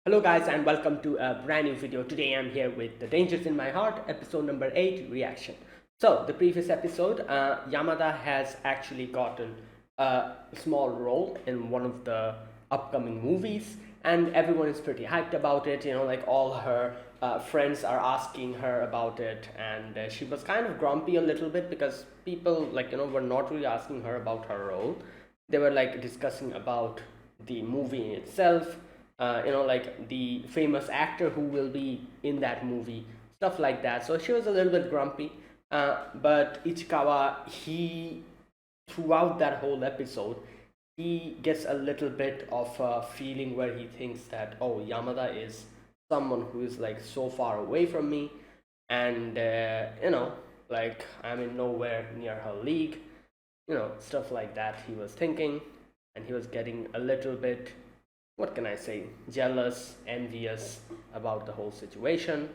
Hello guys and welcome to a brand new video. Today I'm here with The Dangers in My Heart, episode number 8, reaction. So the previous episode, Yamada has actually gotten a small role in one of the upcoming movies and everyone is pretty hyped about it. Like all her friends are asking her about it, and she was kind of grumpy a little bit because people were not really asking her about her role. They were like discussing about the movie in itself, like the famous actor who will be in that movie, stuff like that. So she was a little bit grumpy. But Ichikawa, throughout that whole episode, he gets a little bit of a feeling where he thinks that, oh, Yamada is someone who is like so far away from me, and like I'm in nowhere near her league, stuff like that he was thinking. And he was getting a little bit, what can I say, jealous, envious about the whole situation.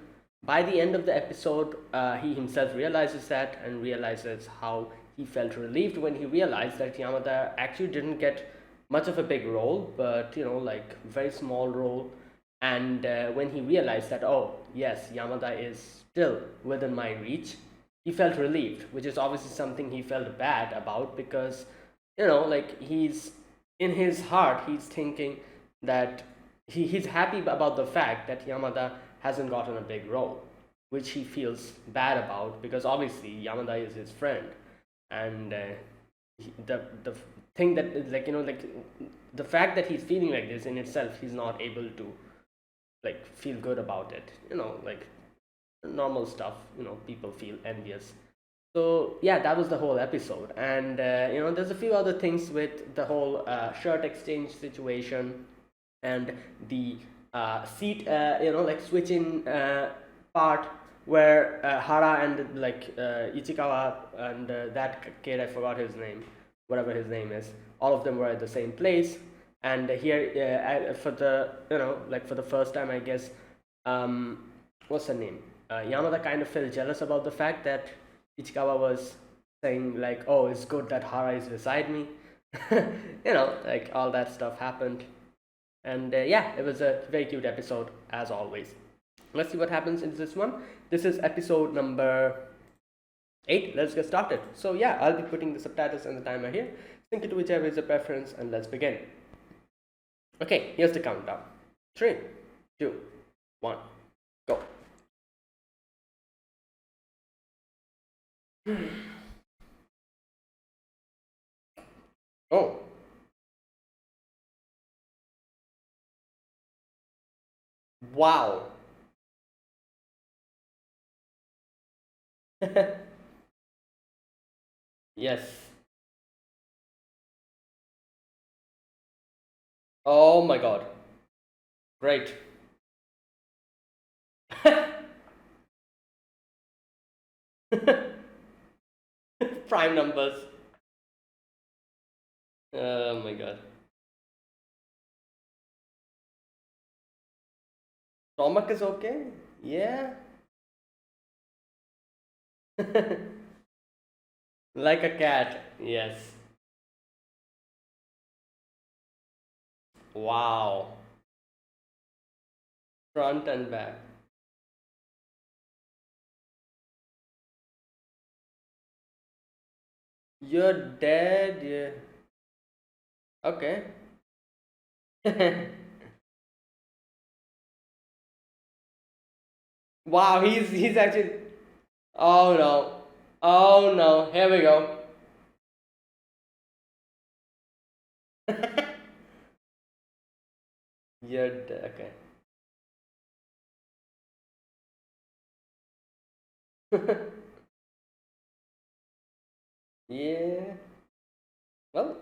By the end of the episode, he himself realizes that and realizes how he felt relieved when he realized that Yamada actually didn't get much of a big role, but like very small role. And when he realized that, oh, yes, Yamada is still within my reach, he felt relieved, which is obviously something he felt bad about because, like he's in his heart, he's thinking that he's happy about the fact that Yamada hasn't gotten a big role, which he feels bad about because obviously Yamada is his friend, and the thing that like the fact that he's feeling like this in itself, he's not able to like feel good about it. Like normal stuff. People feel envious. So yeah, that was the whole episode, and there's a few other things with the whole shirt exchange situation and the seat, like switching part where Hara and Ichikawa and that kid, I forgot his name, whatever his name is, all of them were at the same place. And here, for the like for the first time, I guess, what's her name? Yamada kind of felt jealous about the fact that Ichikawa was saying like, "Oh, it's good that Hara is beside me." Like all that stuff happened. And yeah, it was a very cute episode as always. Let's see what happens in this one. This is episode number 8. Let's get started. So yeah, I'll be putting the subtitles and the timer here. Sync it to whichever is your preference, and let's begin. Okay, here's the countdown. 3, 2, 1, go. Oh, wow. Yes. Oh my god. Great. Prime numbers. Oh my god. Stomach is okay? Yeah. Like a cat. Yes. Wow. Front and back. You're dead. Yeah. Okay. Wow, he's actually. Oh no. Oh no. Here we go. You're dead. Okay. Yeah. Well.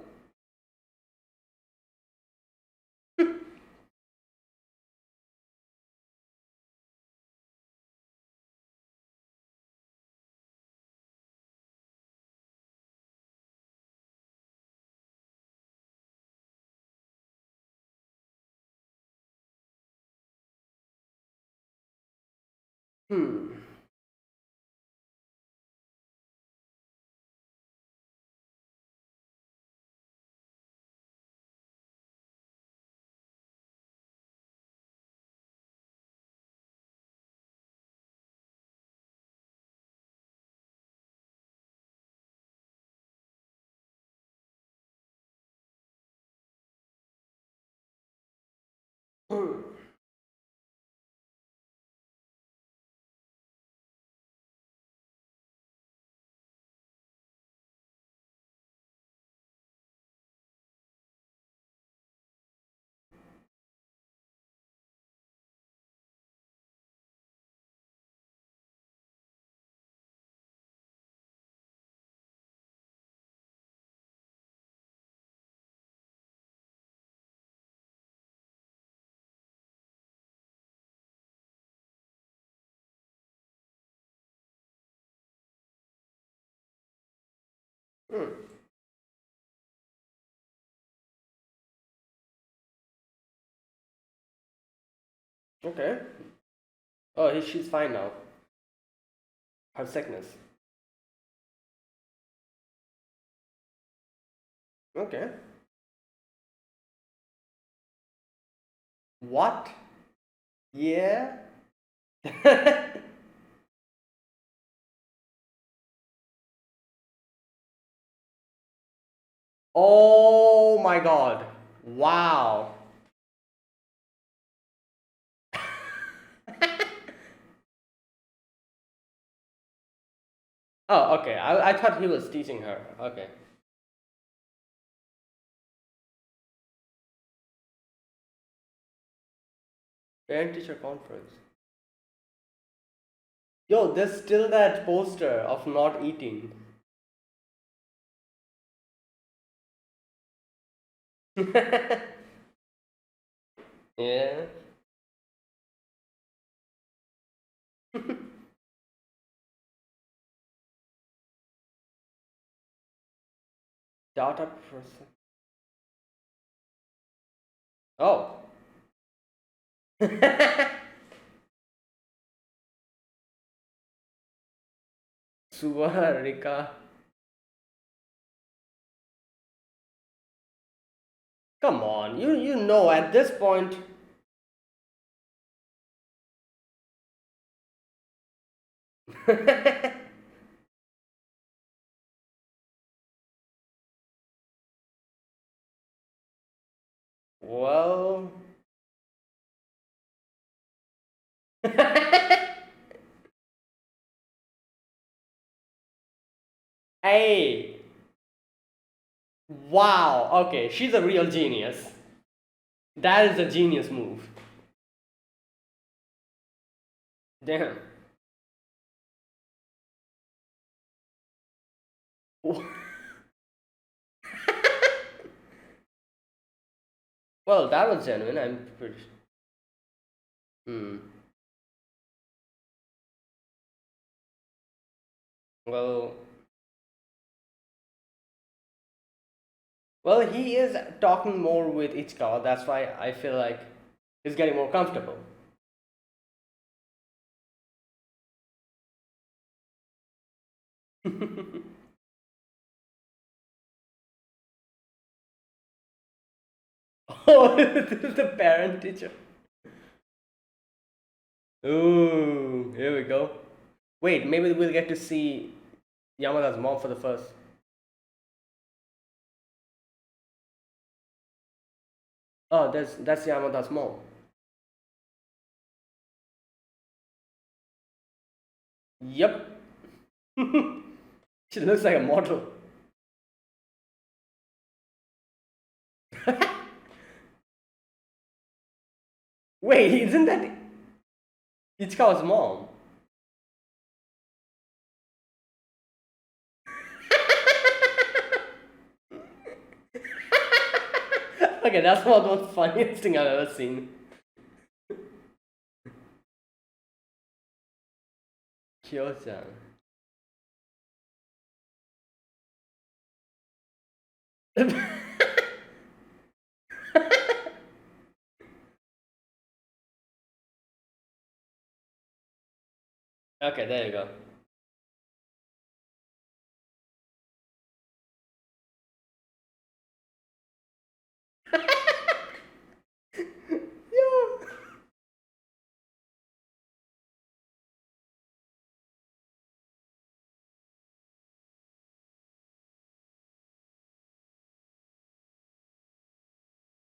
Hmm. Hmm. Okay. Oh, she's fine now. Her sickness. Okay. What? Yeah. Oh my god. Wow. Oh, okay. I thought he was teaching her. Okay. Parent teacher conference. Yo, there's still that poster of not eating. Yeah. Data person. Oh. Suvarika. Come on. You know at this point. Well. Hey. Wow. Okay, she's a real genius. That is a genius move. Damn. Well, that was genuine. I'm pretty. Hmm. Well, well, he is talking more with Ichikawa. That's why I feel like he's getting more comfortable. Oh, this is the parent teacher. Ooh, here we go. Wait, maybe we'll get to see Yamada's mom for the first. Oh, that's Yamada's mom. Yep. She looks like a model. Wait, isn't that Ichikawa's mom? Okay, that's not the most funniest thing I've ever seen. Kyo-chan. Okay, there you go.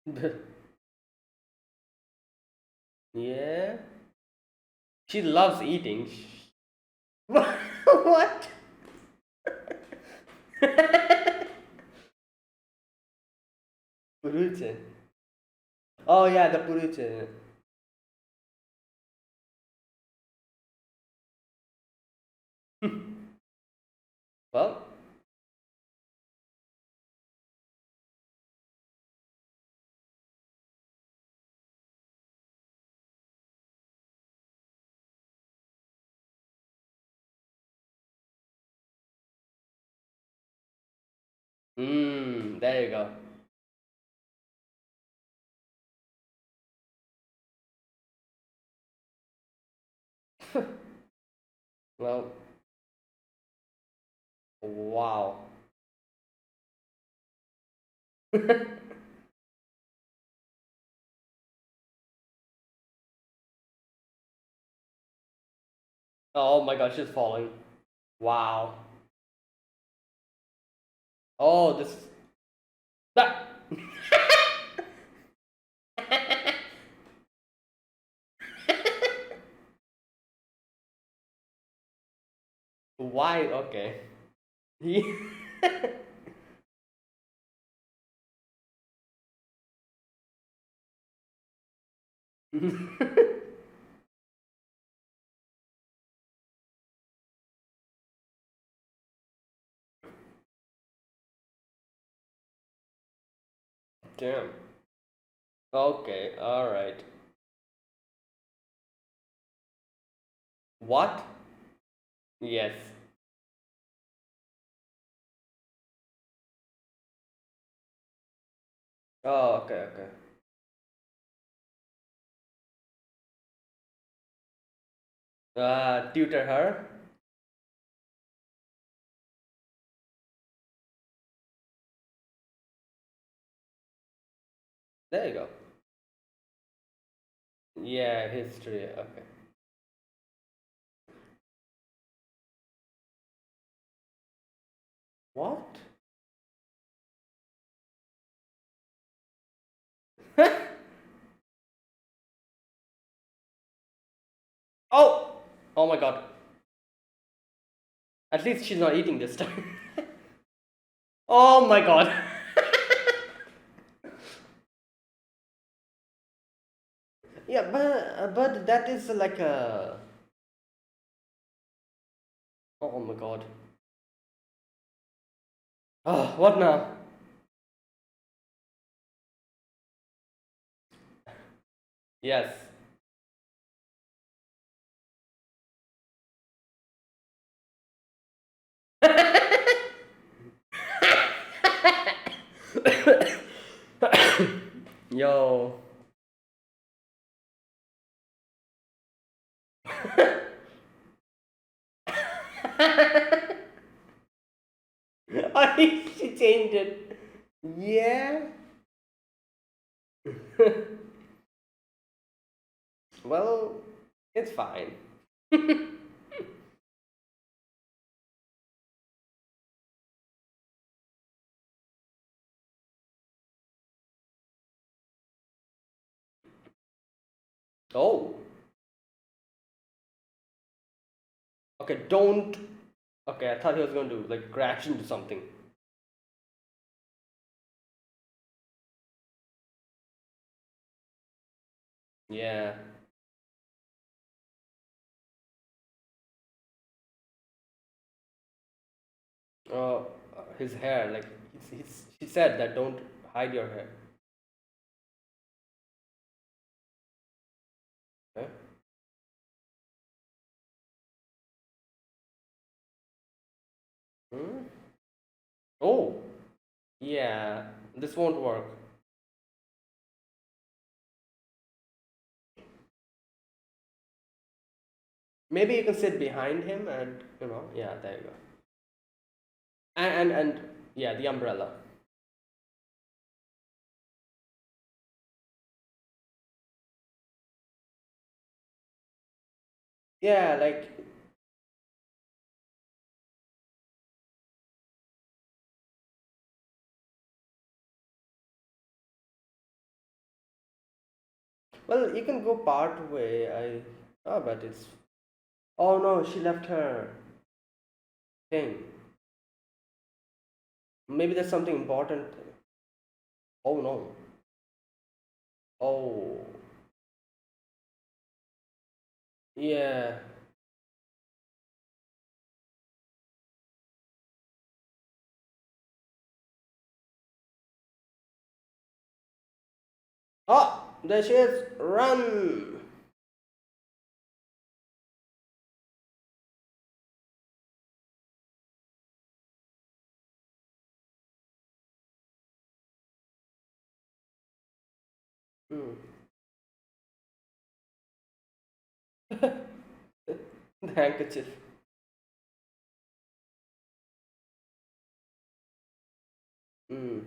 Yeah. Yeah. She loves eating. What? Puruche. Oh yeah, the puruche. Well, There you go. Well, wow. Oh my god, she's falling. Wow. Oh, this. That. Why? Okay. He- Damn. Okay, alright. What? Yes. Oh, okay, okay. Tutor her. There you go. Yeah, history. Okay. What? Oh! Oh my god. At least she's not eating this time. Oh my god. Yeah, but that is like a. Oh my god. Oh, what now? Yes. Yo. I she changed it. Yeah. Well, it's fine. Oh. Okay, don't. Okay, I thought he was going to like crash into something. Yeah. Uh, his hair, like he said that don't hide your hair. Okay. Hmm? Oh, yeah. This won't work. Maybe you can sit behind him and yeah, there you go. And yeah, the umbrella. Yeah, like well, you can go part way. But it's. Oh no, she left her thing. Maybe there's something important. Oh no. Oh. Yeah. Oh, there she is. Run. Mm. The handkerchief. Mm.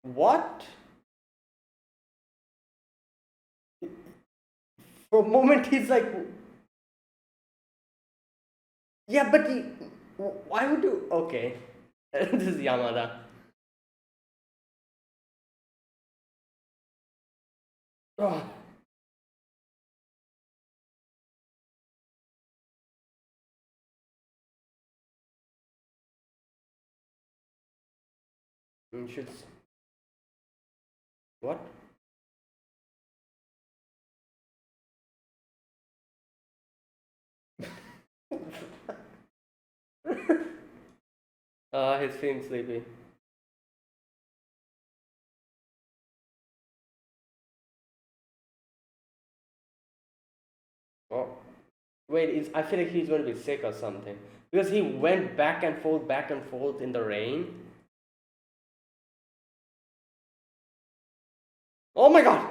What? For a moment, he's like, yeah, but why would you? Okay, this is Yamada. Oh, you should. What? He's feeling sleepy. Oh, wait, I feel like he's going to be sick or something because he went back and forth in the rain. Oh my god!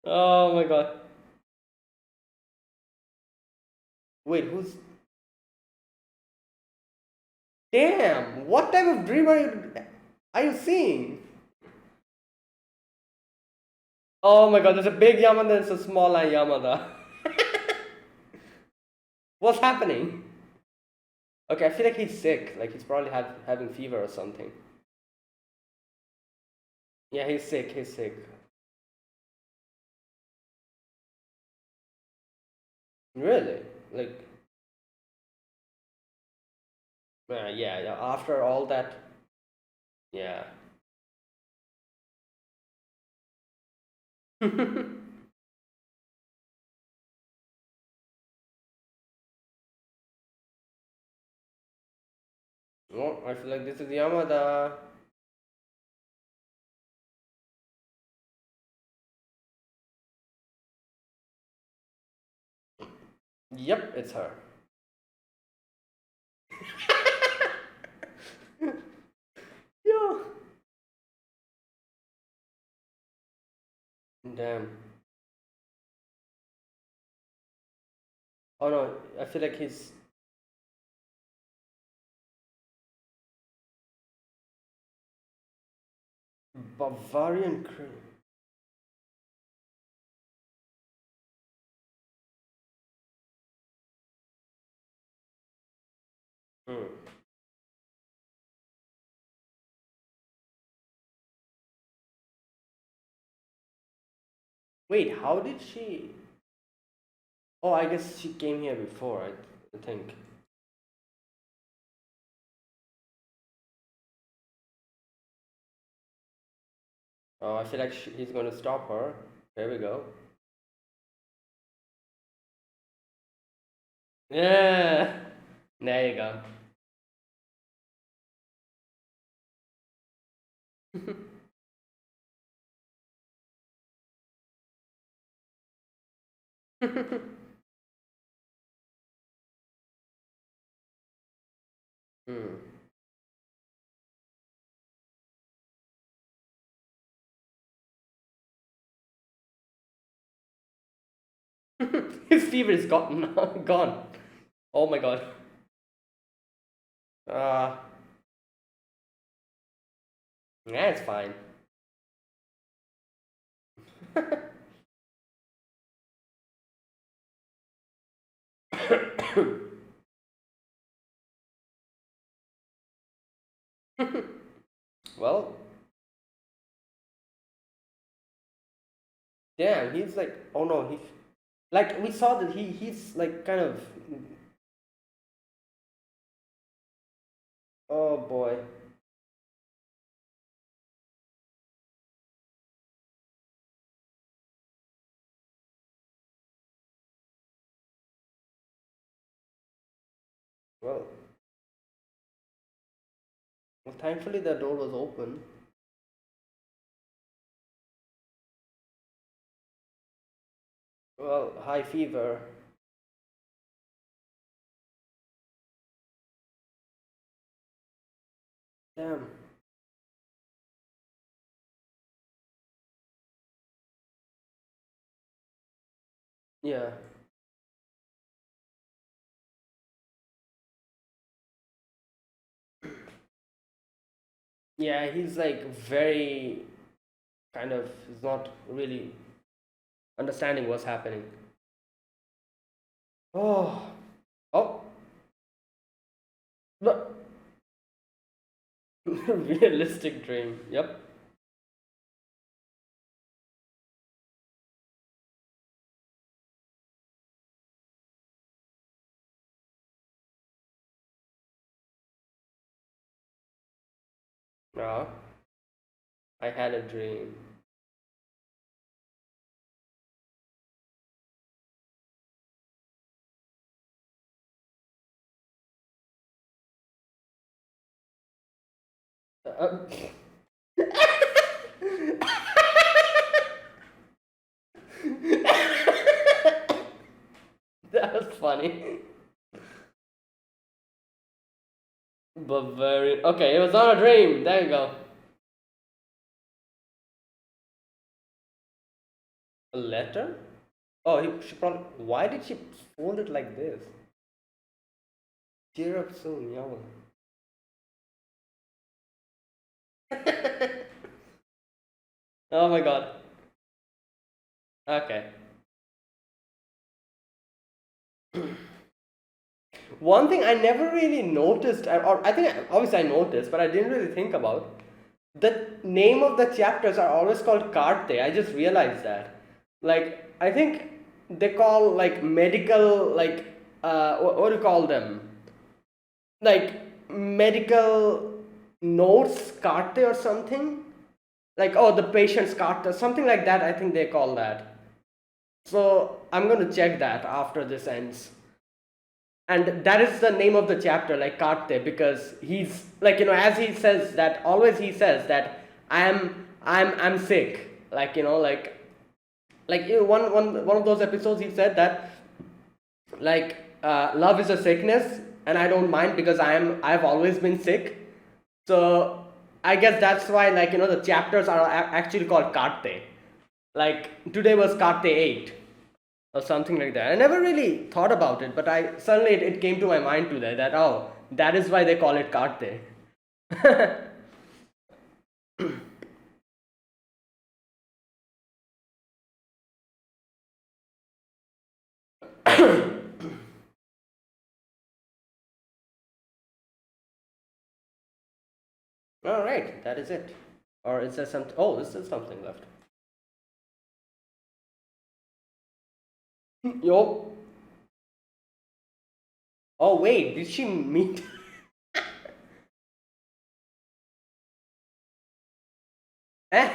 Oh my god. Wait, who's. Damn! What type of dream are you seeing? Oh my god, there's a big Yamada and there's a smaller Yamada. What's happening? Okay, I feel like he's sick. Like he's probably having fever or something. Yeah, he's sick. He's sick. Really? Like, yeah, yeah. After all that, yeah. Oh, I feel like this is Yamada. Yep, it's her. Yeah. Damn. Oh no, I feel like he's Bavarian cream. Hmm. Wait, how did she? Oh, I guess she came here before. I think. Oh, I feel like he's gonna stop her. There we go. Yeah. There you go. Hmm. His fever is gone. Gone. Oh my god. Uh, yeah, it's fine. Well, damn, he's like, oh no, he's like we saw that he's like kind of, oh boy. Well, well, thankfully the door was open. Well, high fever. Damn. Yeah. Yeah, he's like very kind of, he's not really understanding what's happening. Oh, oh, but realistic dream. Yep. Yeah, I had a dream. Uh, that was funny. Bavarian. Okay, it was not a dream. There you go. A letter? Oh, she probably. Why did she fold it like this? Cheer up soon, yeah. Oh my god. Okay. One thing I never really noticed, or I think obviously I noticed, but I didn't really think about. The name of the chapters are always called Karte. I just realized that. Like, I think they call like medical, like, what do you call them? Like, medical notes Karte or something? Like, oh, the patient's Karte, something like that, I think they call that. So, I'm gonna check that after this ends. And that is the name of the chapter, like Karte, because he's like, as he says that, always he says that I'm sick, like, one of those episodes he said that, like, love is a sickness and I don't mind because I've always been sick. So I guess that's why, like, the chapters are actually called Karte. Like, today was Karte 8 or something like that. I never really thought about it, but I suddenly it came to my mind today that, oh, that is why they call it Karte. All right, that is it. Or is there something? Oh, this is something left. Yo. Oh wait, did she meet? Eh?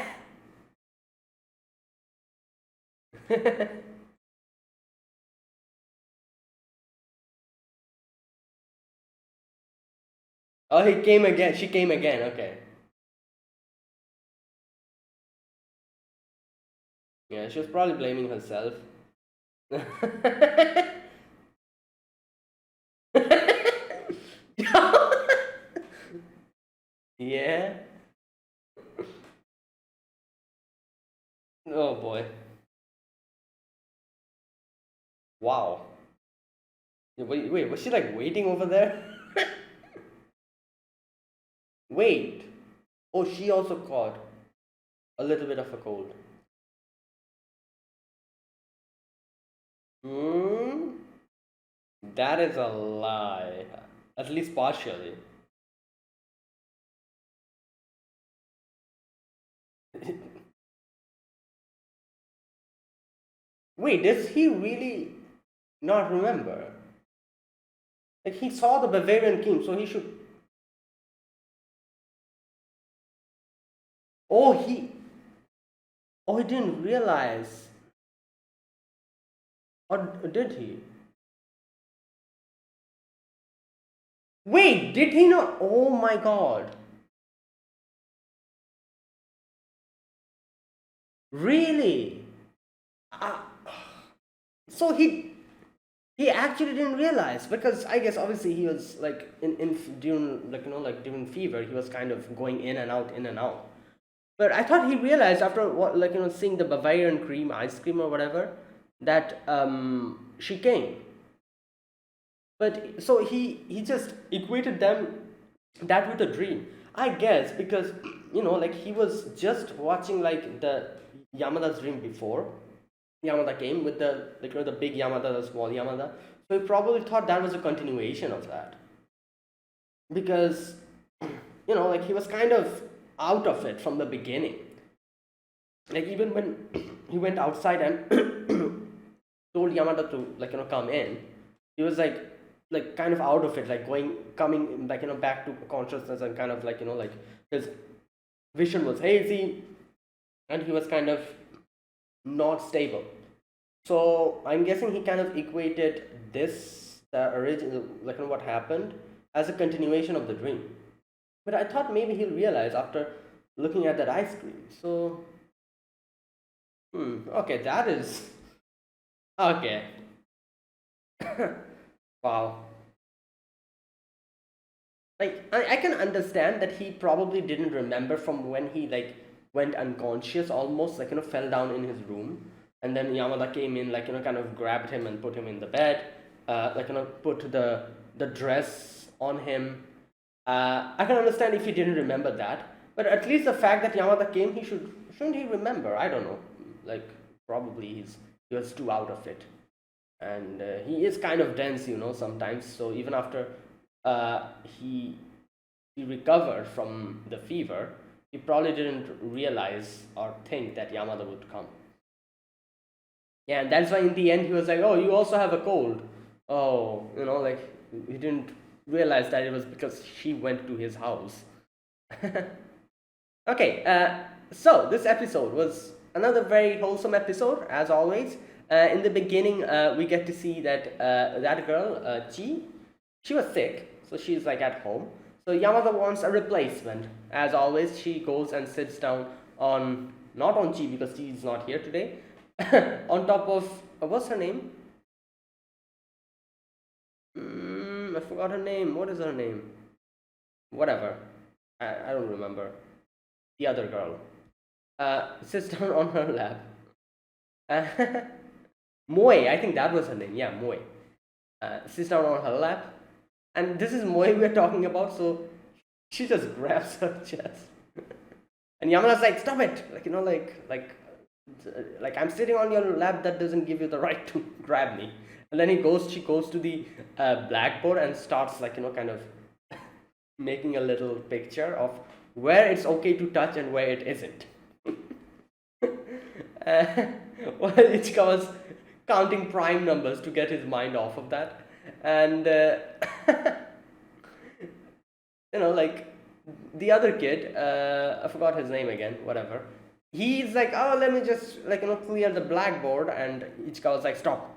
Oh, he came again. She came again. Okay. Yeah, she was probably blaming herself. Yeah. Oh boy. Wow. Wait, was she like waiting over there? Wait. Oh, she also caught a little bit of a cold. Hmm. That is a lie. At least partially. Wait, does he really not remember? Like, he saw the Bavarian king, so he should. Oh, he. Oh, he didn't realize. Or did he? Wait, did he not? Oh my god. Really? Ah, So he actually didn't realize, because I guess obviously he was like in during, like, like during fever, he was kind of going in and out, in and out. But I thought he realized after what, like, seeing the Bavarian cream ice cream or whatever, that she came. But so he just equated them, that with a dream, I guess, because like he was just watching like the Yamada's dream before Yamada came with the, like, the big Yamada, the small Yamada. So he probably thought that was a continuation of that, because like he was kind of out of it from the beginning. Like even when he went outside and told Yamada to, like, come in, he was like kind of out of it, like coming, like, back to consciousness, and kind of like, like his vision was hazy, and he was kind of not stable. So I'm guessing he kind of equated this, the original, like, what happened, as a continuation of the dream. But I thought maybe he'll realize after looking at that ice cream. So, okay, that is okay. Wow. Like I can understand that he probably didn't remember from when he, like, went unconscious, almost, like, fell down in his room, and then Yamada came in, like, kind of grabbed him and put him in the bed, like, put the dress on him. I can understand if he didn't remember that, but at least the fact that Yamada came, shouldn't he remember? I don't know. Like, probably he was too out of it, and he is kind of dense, sometimes. So even after uh, he he recovered from the fever, he probably didn't realize or think that Yamada would come. Yeah, and that's why in the end he was like, "Oh, you also have a cold." Oh, like he didn't realize that it was because she went to his house. Okay, so this episode was another very wholesome episode, as always. In the beginning, we get to see that that girl, Chi, she was sick, so she's like at home. So Yamada wants a replacement. As always, she goes and sits down on, not on Chi because Chi is not here today, on top of, what's her name? I forgot her name. What is her name? Whatever. I don't remember. The other girl. Sits down on her lap. Moe, I think that was her name. Yeah, Moe. Sits down on her lap. And this is Moe we're talking about, so she just grabs her chest. And Yamada's like, stop it! Like, like I'm sitting on your lap, that doesn't give you the right to grab me. And then she goes to the blackboard and starts, like, kind of making a little picture of where it's okay to touch and where it isn't. While Ichika was counting prime numbers to get his mind off of that. And, like, the other kid, I forgot his name again, whatever. He's like, oh, let me just, like, clear the blackboard. And Ichika was like, stop,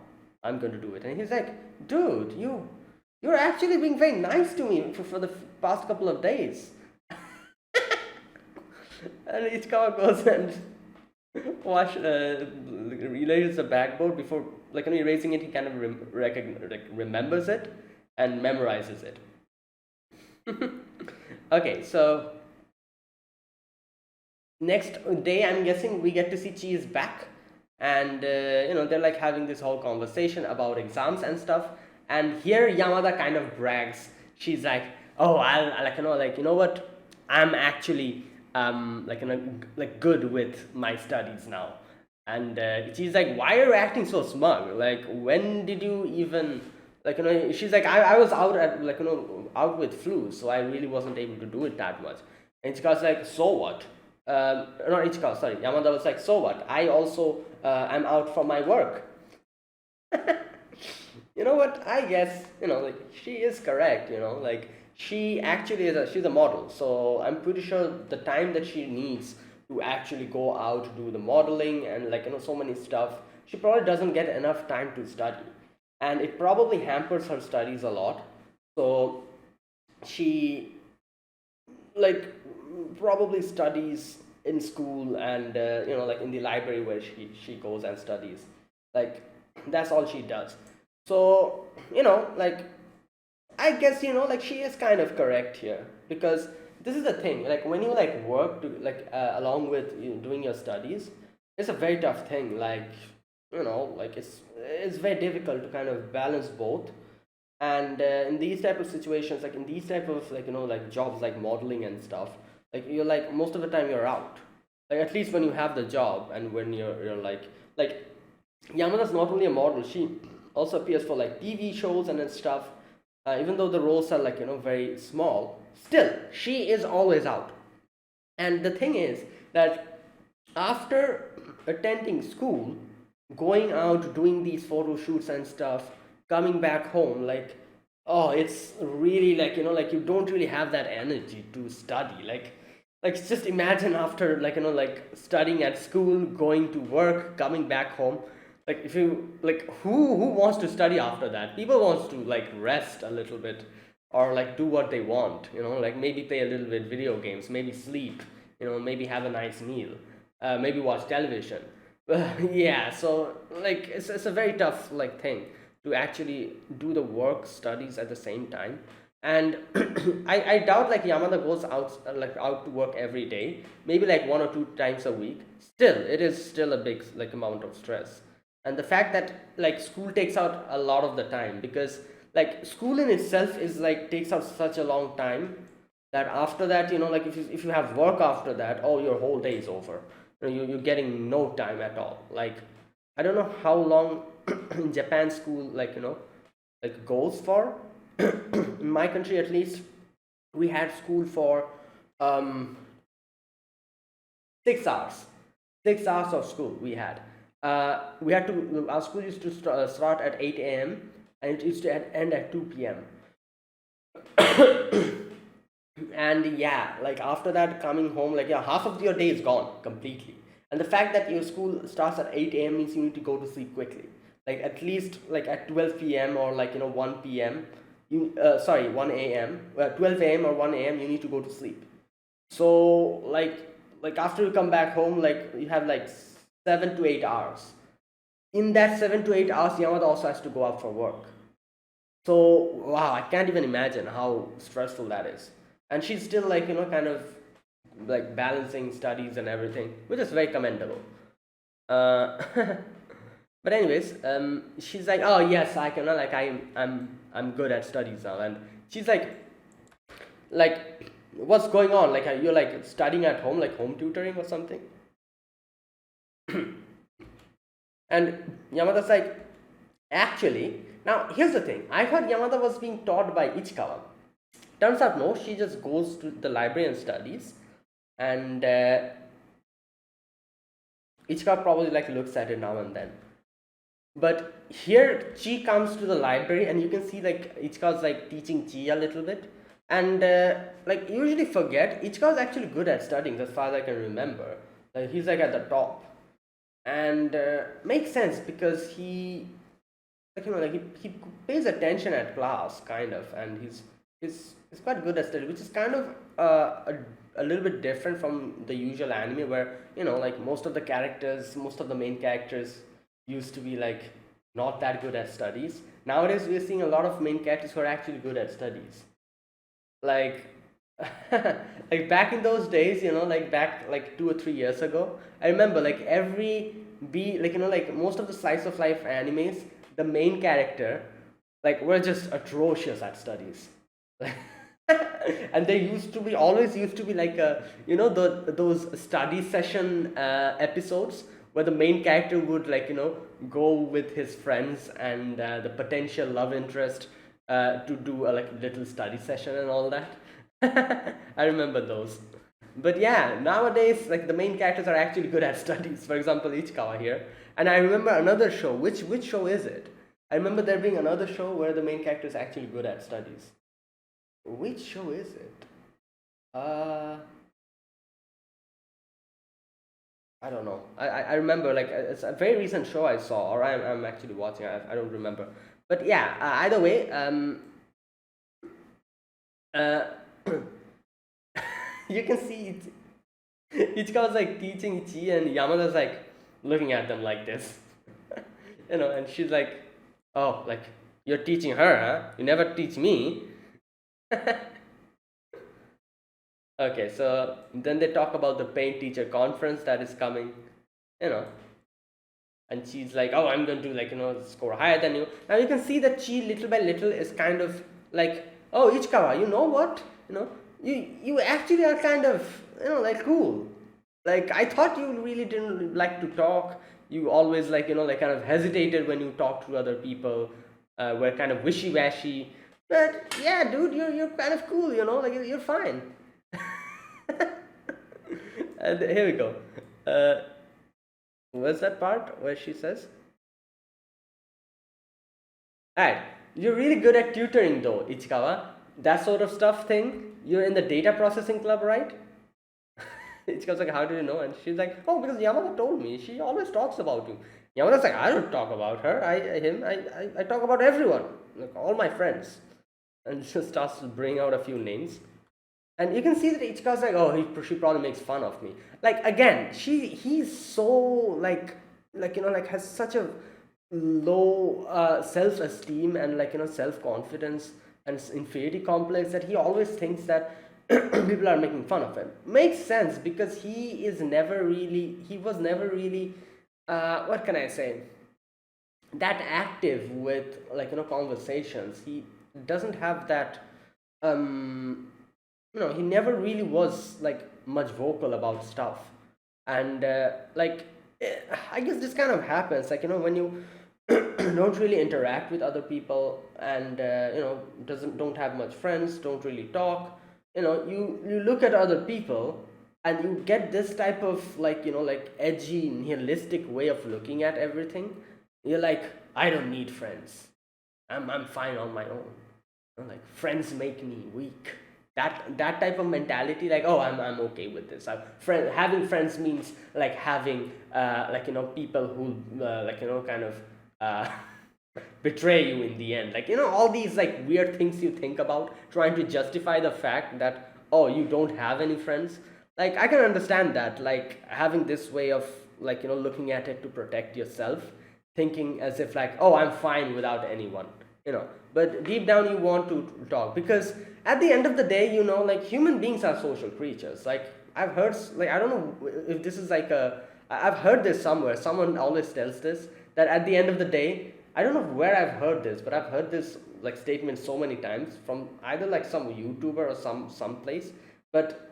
I'm going to do it. And he's like, dude, you're actually being very nice to me for the past couple of days. And Ichikawa goes and erases the backboard before, like, erasing it. He kind of remembers it and memorizes it. Okay, so next day, I'm guessing we get to see Chi is back, and they're like having this whole conversation about exams and stuff. And here Yamada kind of brags. She's like, "Oh, I'll like, what? I'm actually like, like good with my studies now." And she's like, "Why are you acting so smug? Like, when did you even, like, she's like, I was out at, like, out with flu, so I really wasn't able to do it that much." And Ichika's like, "So what?" Not Ichika, sorry. Yamada was like, "So what? I also am out from my work." You know what? I guess, like, she is correct. Like, she actually she's a model, so I'm pretty sure the time that she needs to actually go out to do the modeling and, like, so many stuff, she probably doesn't get enough time to study, and it probably hampers her studies a lot. So she, like, probably studies in school and like in the library where she goes and studies, like, That's all she does. So, like, I guess, like, she is kind of correct here, because this is the thing. Like, when you like work to like along with doing your studies, it's a very tough thing. Like, like, it's very difficult to kind of balance both. And in these type of situations, like in these type of like like jobs like modeling and stuff, like you're like most of the time you're out. Like, at least when you have the job, and when you're like Yamada's not only a model, she also appears for like TV shows and stuff. Even though the roles are like very small, still she is always out. And the thing is that after attending school, going out, doing these photo shoots and stuff, coming back home, like, oh, it's really like like you don't really have that energy to study. Like, just imagine after like like studying at school, going to work, coming back home. Like, if you like, who wants to study after that? People wants to like rest a little bit, or like do what they want, like maybe play a little bit video games, maybe sleep, maybe have a nice meal, maybe watch television. Yeah, so like it's a very tough like thing to actually do the work studies at the same time. And I doubt like Yamada goes out like out to work every day, maybe like 1 or 2 times a week. Still, it is still a big like amount of stress. And the fact that like school takes out a lot of the time, because like school in itself is like takes out such a long time, that after that, like if you have work after that, oh, your whole day is over. You're getting no time at all. Like, I don't know how long in Japan school like like goes for. In my country, at least, we had school for um 6 hours. 6 hours of school we had. We had to Our school used to start at 8 a.m. and it used to end at 2 p.m. And yeah, like after that, coming home, like, yeah, half of your day is gone completely. And the fact that your school starts at 8 a.m. means you need to go to sleep quickly, like at least like at 12 p.m. or like 1 p.m. You sorry, 1 a.m. 12 a.m. or 1 a.m. you need to go to sleep. So like after you come back home, like you have like 7 to 8 hours. In that 7 to 8 hours, Yamada also has to go out for work. So wow, I can't even imagine how stressful that is. And she's still like kind of like balancing studies and everything, which is very commendable. uh but anyways, she's like, oh yes, I can like I'm good at studies now. And she's like what's going on, like you're like studying at home, like home tutoring or something? And Yamada's like, actually, now here's the thing. I thought Yamada was being taught by Ichikawa. Turns out no, she just goes to the library and studies. And Ichikawa probably like looks at it now and then. But here Chi comes to the library, and you can see like Ichikawa's like teaching Chi a little bit. And like, you usually forget Ichikawa's actually good at studying, as far as I can remember. Like, he's like at the top. And makes sense, because he like like he pays attention at class kind of. And he's quite good at study, which is kind of a little bit different from the usual anime, where like most of the main characters used to be like not that good at studies. Nowadays we're seeing a lot of main characters who are actually good at studies. Like like back in those days, like back like 2 or 3 years ago, I remember like every be like like most of the slice of life animes, the main character like were just atrocious at studies. And they used to be always used to be like those study session episodes, where the main character would like go with his friends and the potential love interest to do a like little study session and all that. I remember those. But yeah, nowadays like the main characters are actually good at studies. For example, Ichikawa here. And I remember another show. Which show is it? I remember there being another show where the main character is actually good at studies. Which show is it? Uh, I don't know. I remember like it's a very recent show I saw, or I'm actually watching. I don't remember. But yeah, either way, uh, you can see Ichikawa's like teaching Ichi, and Yamada's like looking at them like this. And she's like, oh, like, you're teaching her, huh? You never teach me. Okay, so then they talk about the paint teacher conference that is coming, you know, and she's like, oh, I'm going to, like, score higher than you. Now you can see that she little by little is kind of like, oh, Ichikawa, you know what? You actually are kind of, like, cool. Like, I thought you really didn't like to talk. You always, like, like, kind of hesitated when you talk to other people. Were kind of wishy-washy. But yeah, dude, you're kind of cool, like, you're fine. And here we go. Uh, what's that part where she says, alright, you're really good at tutoring though, Ichikawa. That sort of stuff thing. You're in the data processing club, right? Ichikawa's like, how do you know? And she's like, oh, because Yamada told me. She always talks about you. Yamada's like, I don't talk about her. I talk about everyone, like all my friends. And just starts to bring out a few names. And you can see that Ichika's like, oh, she probably makes fun of me. Like, again, he's so, like, has such a low self-esteem and, like, self-confidence and inferiority complex that he always thinks that people are making fun of him. Makes sense, because he was never really, what can I say, that active with, like, conversations. He doesn't have that, he never really was, like, much vocal about stuff. And like, I guess this kind of happens, like, when you don't really interact with other people, and don't have much friends, don't really talk. You look at other people, and you get this type of, like, like, edgy nihilistic way of looking at everything. You're like, I don't need friends. I'm fine on my own. Like, friends make me weak. That type of mentality, like, oh, I'm okay with this. Having friends means, like, having, like, people who, like, kind of, uh, betray you in the end. Like, all these, like, weird things you think about, trying to justify the fact that, oh, you don't have any friends. Like, I can understand that, like, having this way of, like, looking at it to protect yourself, thinking as if, like, oh, I'm fine without anyone. But deep down you want to talk, because at the end of the day, like, human beings are social creatures. Like, I've heard, like, I don't know if this is like I've heard this somewhere. Someone always tells this, that at the end of the day, I don't know where I've heard this, but I've heard this, like, statement so many times from either, like, some YouTuber or some place. But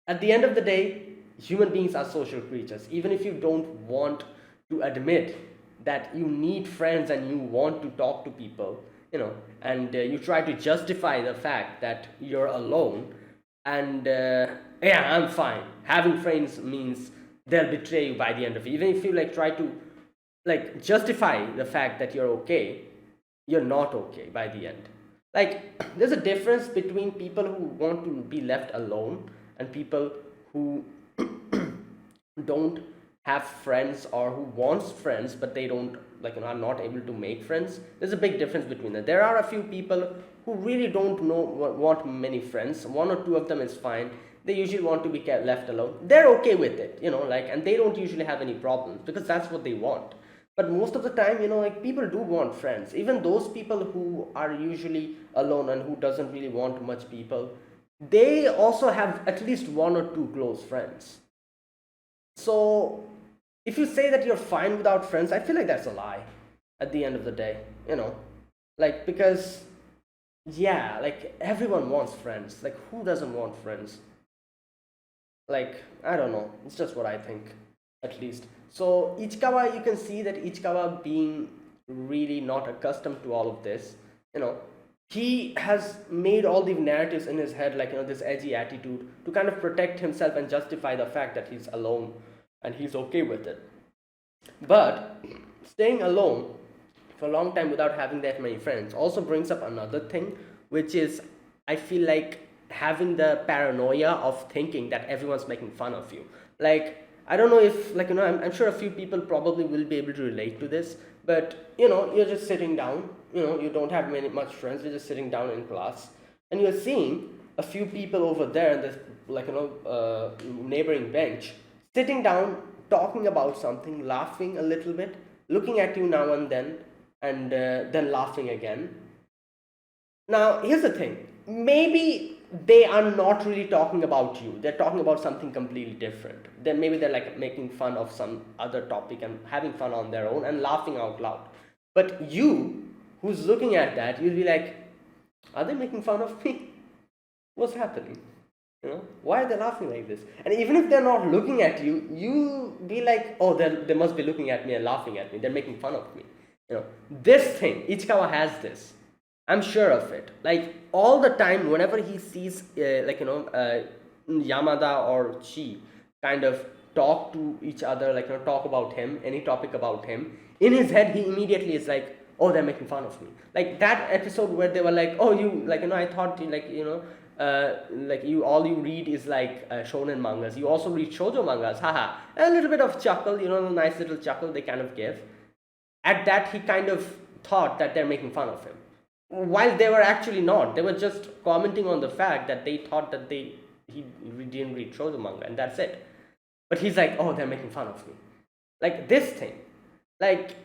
at the end of the day, human beings are social creatures. Even if you don't want to admit that you need friends and you want to talk to people, and you try to justify the fact that you're alone, and yeah, I'm fine. Having friends means they'll betray you by the end of it. Even if you, like, try to, like, justify the fact that you're okay, you're not okay by the end. Like, there's a difference between people who want to be left alone and people who don't have friends, or who wants friends but they don't, like, are not able to make friends. There's a big difference between that. There are a few people who really don't want many friends. One or two of them is fine. They usually want to be left alone. They're okay with it, like, and they don't usually have any problems because that's what they want. But most of the time, like, people do want friends. Even those people who are usually alone and who doesn't really want much people, they also have at least one or two close friends. So if you say that you're fine without friends, I feel like that's a lie at the end of the day, like, because, yeah, like, everyone wants friends. Like, who doesn't want friends? Like, I don't know, it's just what I think, at least. So Ichikawa, you can see that Ichikawa, being really not accustomed to all of this, he has made all the narratives in his head, like, this edgy attitude to kind of protect himself and justify the fact that he's alone, and he's okay with it. But staying alone for a long time without having that many friends also brings up another thing, which is, I feel like, having the paranoia of thinking that everyone's making fun of you. Like, I don't know if, like, I'm sure a few people probably will be able to relate to this, but you're just sitting down, you don't have much friends, you're just sitting down in class, and you're seeing a few people over there in this, like, neighboring bench, sitting down, talking about something, laughing a little bit, looking at you now and then laughing again. Now, here's the thing. Maybe they are not really talking about you. They're talking about something completely different. Then maybe they're like making fun of some other topic and having fun on their own and laughing out loud. But you, who's looking at that, you'll be like, are they making fun of me? What's happening? Why are they laughing like this? And even if they're not looking at you, you be like, oh, they must be looking at me and laughing at me. They're making fun of me. This thing, Ichikawa has this. I'm sure of it. Like all the time, whenever he sees, Yamada or Chi kind of talk to each other, like talk about him, any topic about him, in his head he immediately is like, oh, they're making fun of me. Like that episode where they were like, oh, you like I thought like you all you read is like shonen mangas. You also read shoujo mangas, haha. And a little bit of chuckle, a nice little chuckle they kind of give. At that, he kind of thought that they're making fun of him, while they were actually not. They were just commenting on the fact that they thought that he didn't read shoujo manga, and that's it. But he's like, oh, they're making fun of me. Like this thing, like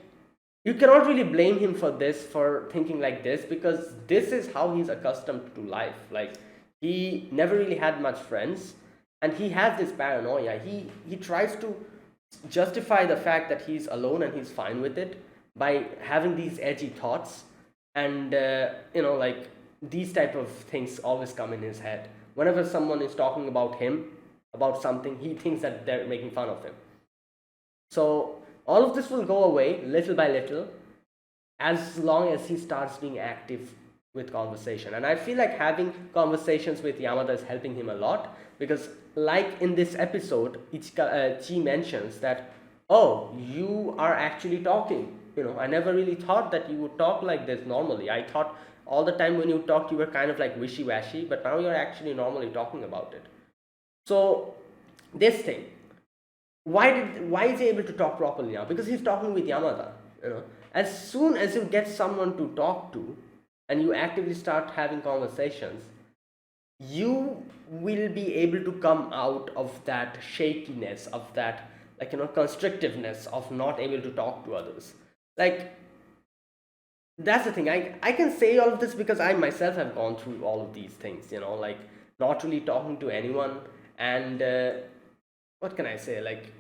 you cannot really blame him for this, for thinking like this, because this is how he's accustomed to life. Like he never really had much friends, and he has this paranoia. He tries to justify the fact that he's alone and he's fine with it by having these edgy thoughts, and like these type of things always come in his head. Whenever someone is talking about him, about something, he thinks that they're making fun of him. So all of this will go away little by little as long as he starts being active with conversation. And I feel like having conversations with Yamada is helping him a lot, because like in this episode, Chi mentions that, oh, you are actually talking. I never really thought that you would talk like this normally. I thought all the time when you talked you were kind of like wishy-washy, but now you're actually normally talking about it. So this thing, why is he able to talk properly now? Because he's talking with Yamada. As soon as you get someone to talk to and you actively start having conversations, you will be able to come out of that shakiness, of that constrictiveness of not able to talk to others. Like that's the thing. I can say all of this because I myself have gone through all of these things, like not really talking to anyone. And what can I say, like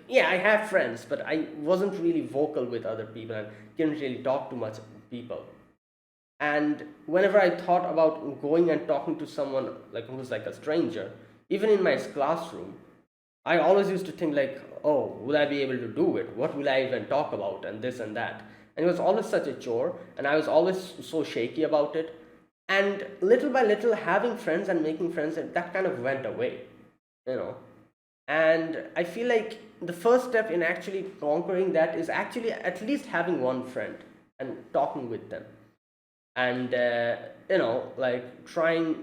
yeah, I have friends, but I wasn't really vocal with other people and didn't really talk to much people. And whenever I thought about going and talking to someone like who's like a stranger, even in my classroom, I always used to think like, oh, will I be able to do it? What will I even talk about? And this and that. And it was always such a chore, and I was always so shaky about it. And little by little, having friends and making friends, that kind of went away, And I feel like the first step in actually conquering that is actually at least having one friend and talking with them. And, like trying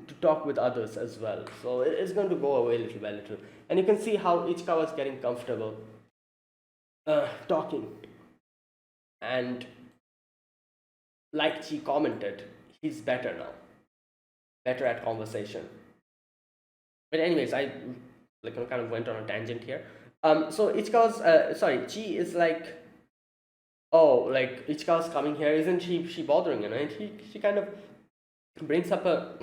to talk with others as well. So it's going to go away little by little. And you can see how Ichikawa is getting comfortable talking. And like she commented, he's better now. Better at conversation. But anyways, I kind of went on a tangent here. So Ichikawa's, Chi is like, oh, like Ichikawa's coming here, isn't she bothering, And she kind of brings up a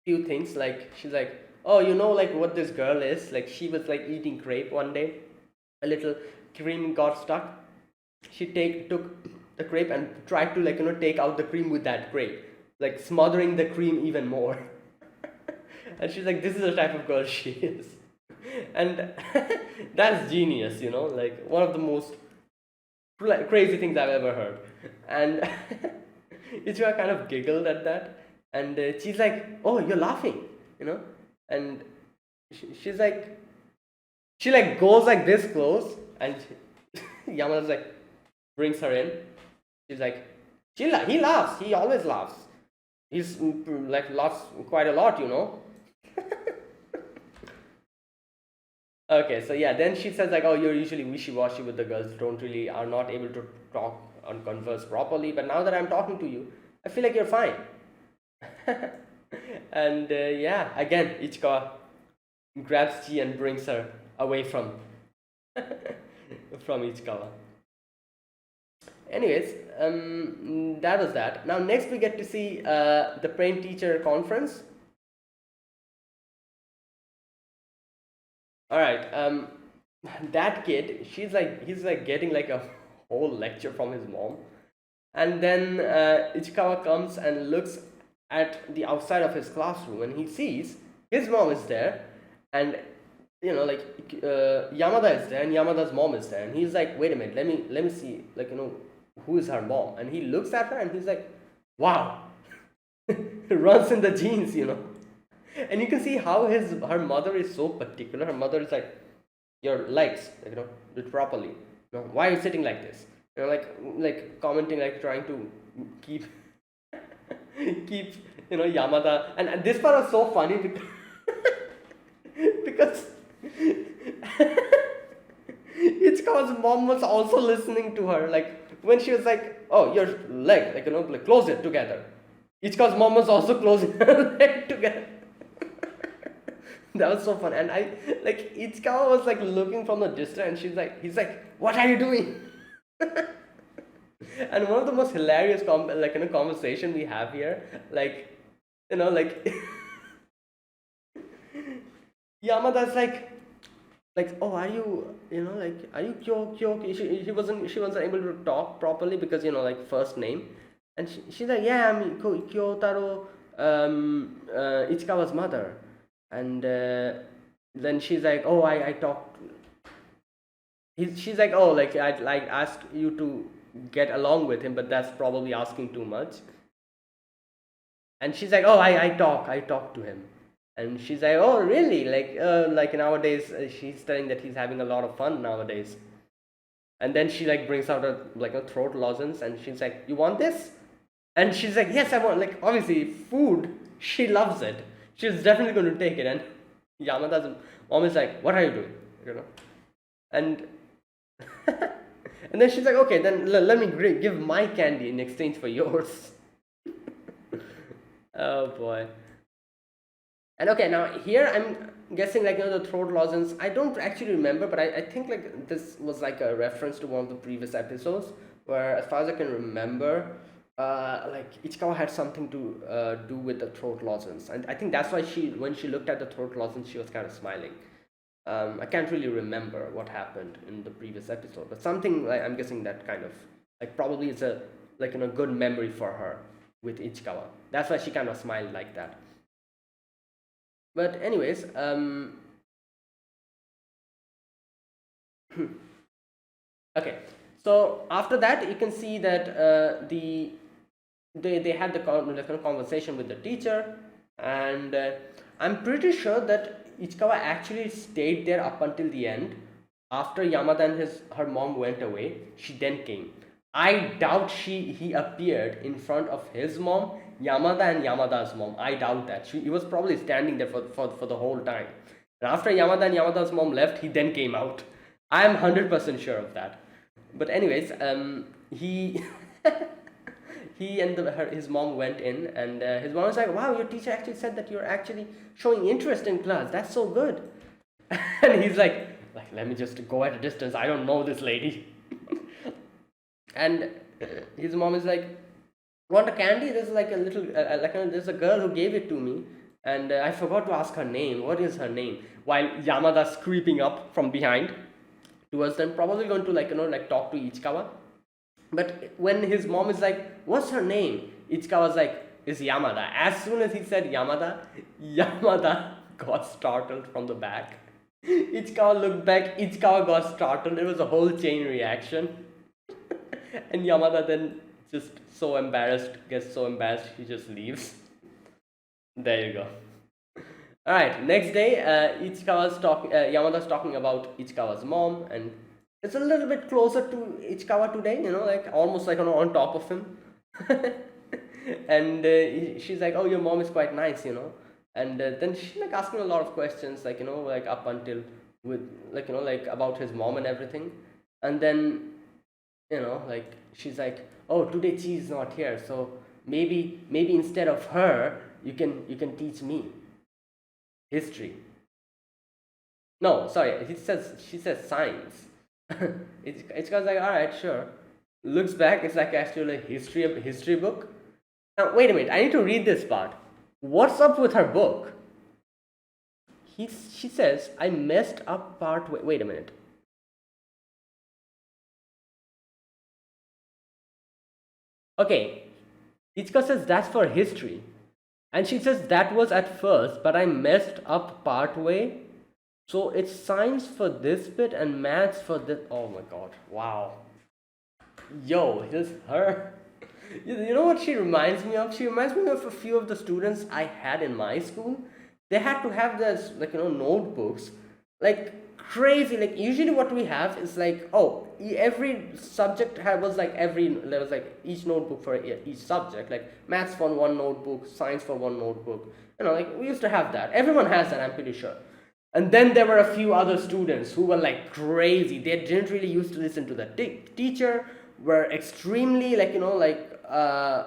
few things, like she's like, oh, like what this girl is, like she was like eating crepe one day, a little cream got stuck. She took the crepe and tried to take out the cream with that crepe, like smothering the cream even more. And she's like, this is the type of girl she is. And that's genius, like one of the most crazy things I've ever heard. And Ichika kind of giggled at that, and she's like, oh, you're laughing, and she's like, she like goes like this close, and Yamada's like brings her in. She's like, he laughs, he always laughs, he's like laughs quite a lot, Okay, so yeah, then she says like, oh, you're usually wishy-washy with the girls, are not able to talk and converse properly, but now that I'm talking to you, I feel like you're fine. And yeah, again, Ichikawa grabs Chi and brings her away from from Ichikawa. Anyways, that was that. Now next we get to see the parent teacher conference. All right. That kid, he's like getting like a whole lecture from his mom, and then Ichikawa comes and looks at the outside of his classroom, and he sees his mom is there, and like Yamada is there, and Yamada's mom is there, and he's like, wait a minute, let me see, like who is her mom, and he looks at her, and he's like, wow, runs in the genes. And you can see how her mother is so particular. Her mother is like, your legs, do it properly. Why are you sitting like this? Like commenting, like trying to keep keep Yamada. And this part was so funny because because Ichikawa's mom was also listening to her. Like when she was like, "Oh, your leg, like close it together." Ichikawa's mom was also closing her leg together. That was so fun, and Ichikawa was like looking from the distance, and he's like, "What are you doing?" And one of the most hilarious conversation we have here, like Yamada's like, oh, are you are you Kyo? She wasn't able to talk properly because like first name, and she's like, yeah, I'm Kyotaro, Ichikawa's mother. And then she's like, oh, I talked. She's like, oh, like I'd like ask you to get along with him, but that's probably asking too much. And she's like, oh, I talk to him. And she's like, oh, really? Like nowadays, she's telling that he's having a lot of fun nowadays. And then she like brings out a throat lozenge, and she's like, you want this? And she's like, yes, I want. Like obviously, food. She loves it. She's definitely going to take it. And Yamada's mom is like, what are you doing? And and then she's like, okay, then let me give my candy in exchange for yours. Oh boy. And okay, now here I'm guessing the throat lozenge. I don't actually remember, but I think like this was like a reference to one of the previous episodes where, as far as I can remember, like Ichikawa had something to do with the throat lozenge, and I think that's why when she looked at the throat lozenge, she was kind of smiling. I can't really remember what happened in the previous episode, but something like I'm guessing that kind of like probably it's a good memory for her with Ichikawa. That's why she kind of smiled like that. But anyways, okay. So after that, you can see that they had the conversation with the teacher, and I'm pretty sure that Ichikawa actually stayed there up until the end. After Yamada and her mom went away, she then came. I doubt he appeared in front of his mom, Yamada and Yamada's mom. I doubt that. He was probably standing there for the whole time. And after Yamada and Yamada's mom left, he then came out. I am 100% sure of that. But anyways, he he and his mom went in, and his mom was like, wow, your teacher actually said that you're actually showing interest in class. That's so good. And he's like, let me just go at a distance. I don't know this lady. And his mom is like, want a candy? There's like a little, there's a girl who gave it to me, and I forgot to ask her name. What is her name? While Yamada's creeping up from behind towards them, probably going to talk to Ichikawa. But when his mom is like, what's her name? Ichikawa's like, it's Yamada. As soon as he said Yamada, Yamada got startled from the back. Ichikawa looked back, Ichikawa got startled. It was a whole chain reaction. And Yamada then just gets so embarrassed, he just leaves. There you go. Alright, next day, Yamada's talking about Ichikawa's mom, and it's a little bit closer to Ichikawa today, almost on top of him. And she's like, oh, your mom is quite nice, And then she's asking a lot of questions, up until about his mom and everything. And then she's like, oh, today Chi is not here, so maybe instead of her, you can teach me history. No, sorry, she says science. It's kind of like, all right, sure. Looks back, it's like actually a history book. Now wait a minute, I need to read this part. What's up with her book? She says, I messed up part. Wait a minute. Okay, Ichika says that's for history. And she says that was at first, but I messed up part way. So it's science for this bit and maths for this. Oh my god, wow. Yo, this her. You know what she reminds me of? She reminds me of a few of the students I had in my school. They had to have this, like, notebooks, like crazy. Like, usually what we have is like, oh, every subject was like, there was like each notebook for each subject, like maths for one notebook, science for one notebook. Like we used to have that. Everyone has that, I'm pretty sure. And then there were a few other students who were like crazy. They didn't really used to listen to the teacher, were extremely, like,